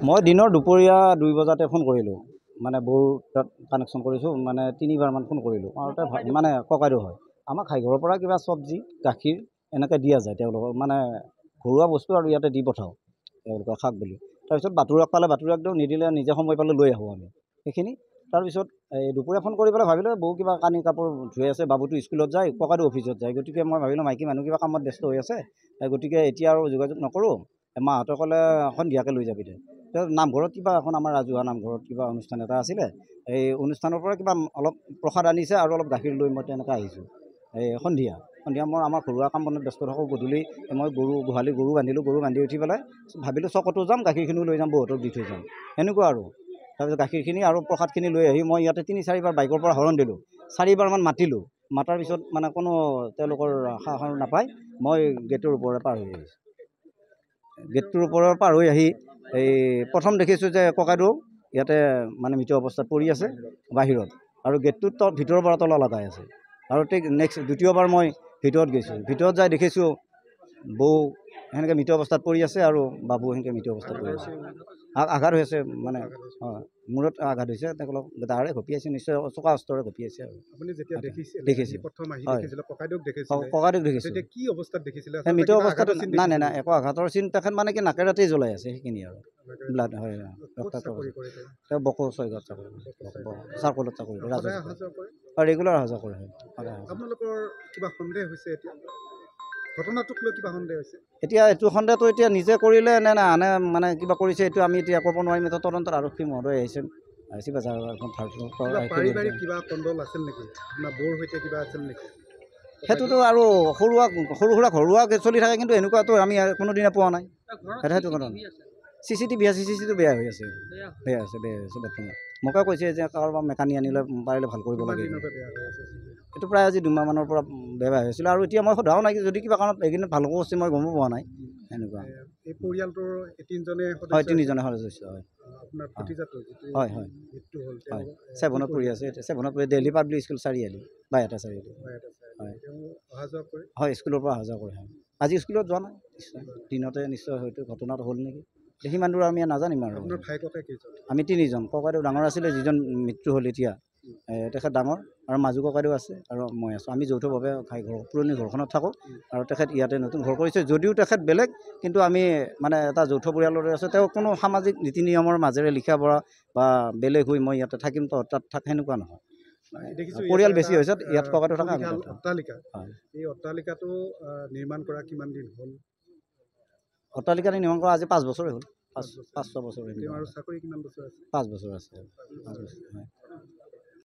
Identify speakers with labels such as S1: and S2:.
S1: মই দিনৰ দুপৰীয়া 2 বজাতে ফোন কৰিলোঁ, মানে বৌৰ তাত কানেকশ্যন কৰিছোঁ, মানে 3বাৰমান ফোন কৰিলোঁ। আৰু মানে ককাইদেউ হয়, আমাক ঘৰৰ পৰা কিবা চব্জি গাখীৰ এনেকৈ দিয়া যায়, তেওঁলোকক মানে ঘৰুৱা বস্তু আৰু ইয়াতে দি পঠাওঁ তেওঁলোকক শাক বুলি। তাৰপিছত বাতৰুৱাক পালে বাতৰুৱাক দিওঁ, নিদিলে নিজে সময় পালে লৈ আহোঁ আমি সেইখিনি। তাৰপিছত এই দুপৰীয়া ফোন কৰি পেলাই ভাবিলোঁ বৌ কিবা কানি কাপোৰ ধুই আছে, বাবুটো স্কুলত যায়, ককাইদেউ অফিচত যায়, গতিকে মই ভাবিলোঁ মাইকী মানুহ কিবা কামত ব্যস্ত হৈ আছে, গতিকে এতিয়া আৰু যোগাযোগ নকৰোঁ। মাহঁতে ক'লে সন্ধিয়াকৈ লৈ যাবি দে। নামঘৰত কিবা এখন আমাৰ ৰাজহুৱা নামঘৰত কিবা অনুষ্ঠান এটা আছিলে, এই অনুষ্ঠানৰ পৰা কিবা অলপ প্ৰসাদ আনিছে আৰু অলপ গাখীৰ লৈ মই তেনেকৈ আহিছোঁ। এই সন্ধিয়া মই আমাৰ ঘৰুৱা কাম বনত ব্যস্ত থাকোঁ। গধূলি মই গোহালি গৰু বান্ধিলোঁ, গৰু বান্ধি উঠি পেলাই ভাবিলোঁ চকতো যাম, গাখীৰখিনিও লৈ যাম, বৌহঁতক দি থৈ যাম, এনেকুৱা আৰু। তাৰপিছত গাখীৰখিনি আৰু প্ৰসাদখিনি লৈ আহি মই ইয়াতে 3-4বাৰ বাইকৰ পৰা হৰণ দিলোঁ, 4বাৰমান মাতিলোঁ। মাতাৰ পিছত মানে কোনো তেওঁলোকৰ সাহস নাপায়, মই গেটৰ ওপৰলৈ পাৰ হৈ আহিছোঁ। গেটটোৰ ওপৰৰ পাৰ হৈ আহি এই প্ৰথম দেখিছোঁ যে ককাইদেউ ইয়াতে মানে মৃত অৱস্থাত পৰি আছে বাহিৰত, আৰু গেটটোত ভিতৰৰ পৰা তলা লগাই আছে। আৰু নেক্সট দ্বিতীয়বাৰ মই ভিতৰত গৈছোঁ, ভিতৰত যাই দেখিছোঁ বৌ সেনেকৈ মৃত অৱস্থাত পৰি আছে আৰু বাবু সেনেকৈ মৃত অৱস্থাত পৰি আছে। আঘাত হৈ আছে, মানে মূৰত আঘাত হৈছে, তেওঁলোক দাৰে ঘঁপিয়াইছে, নিশ্চয় চকা অস্ত্ৰৰে ঘঁপিয়াইছে। আৰু
S2: আপুনি যেতিয়া দেখিছিল ককাইদেউক দেখিছিলে, কি অৱস্থাত দেখিছিলে?
S1: মৃত অৱস্থাত নাই একো আঘাতৰ চিন তেখেত মানে কি নাকে ৰাতি জ্বলাই আছে, সেইখিনি আৰু ব্লাড হয়। তেওঁ বকো 6 ঘৰত চাকৰি চাৰ্কলত চাকৰি কৰে, ৰেগুলাৰ অহা যোৱা কৰে।
S2: আপোনালোকৰ কিবা সন্দেহ হৈছে এতিয়া? ঘটনাটোক লৈ কিবা সন্দেহ হৈছে?
S1: এতিয়া এইটো সন্দেহটো এতিয়া নিজে কৰিলে নে আনে মানে কিবা কৰিছে, এইটো আমি এতিয়া ক'ব নোৱাৰিম। এটা তদন্তৰ আৰক্ষী মহোদয় আহিছে,
S2: পাৰিবাৰিক কিবা কণ্ডল আছিল নেকি? আপোনাৰ বৌৰ সৈতে কিবা আছিল নেকি?
S1: সেইটোতো আৰু সৰু সুৰা ঘৰুৱা চলি থাকে, কিন্তু এনেকুৱাতো আমি কোনোদিনে পোৱা নাই। সেইটো কাৰণ CCTV আছে, CCTV বেয়া হৈ আছে বৰ্তমান। মোকে কৈছে যে কাৰোবাৰ মেকানিক আনিলে পাৰিলে ভাল কৰিব লাগে। এইটো প্ৰায় আজি 2 মাহমানৰ পৰা বেয়া হৈ হৈছিলে, আৰু এতিয়া মই সোধাও নাই, যদি কিবা কাৰণত এইখিনি ভাল কৰিছে মই গমো পোৱা নাই। এনেকুৱা
S2: এই পৰিয়ালটোৰ 3জনে
S1: হয়, 3জনে সদস্য হয়।
S2: আপোনাৰ ভতিজাটো
S1: হয় 7ত পঢ়ি আছে, 7ত পঢ়ি দিল্লী পাব্লিক স্কুল চাৰিআলি, বাইহাটা চাৰিআলি। হয়, স্কুলৰ পৰা অহা যোৱা কৰে। আজি স্কুলত যোৱা নাই, নিশ্চয় দিনতে নিশ্চয় হয়তো ঘটনাটো হ'ল নেকি, সিমান দূৰ আমি নাজানিম। আৰু আমি 3জন, ককাইদেউ ডাঙৰ আছিলে, যিজন মৃত্যু হ'ল এতিয়া তেখেত ডাঙৰ, আৰু মাজু ককাইদেউ আছে, আৰু মই আছোঁ। আমি যৌথভাৱে পুৰণি ঘৰখনত থাকোঁ, আৰু তেখেত ইয়াতে নতুন ঘৰ কৰিছে। যদিও তেখেত বেলেগ, কিন্তু আমি মানে এটা যৌথ পৰিয়ালৰে আছোঁ। তেওঁ কোনো সামাজিক নীতি নিয়মৰ মাজেৰে লিখা পঢ়া বা বেলেগ হৈ মই ইয়াতে থাকিম তো তাত সেনেকুৱা নহয়। পৰিয়াল বেছি হৈছে ইয়াত, ককাইদেউ থকা
S2: অট্টালিকা। এই অট্টালিকাটো নিৰ্মাণ কৰা কিমান দিন হ'ল?
S1: অট্টালিকাটো নিৰ্মাণ কৰা আজি 5 বছৰে হ'ল, 5-6 বছৰ।
S2: চাকৰি কিমান বছৰ আছে?
S1: 5 বছৰ আছে।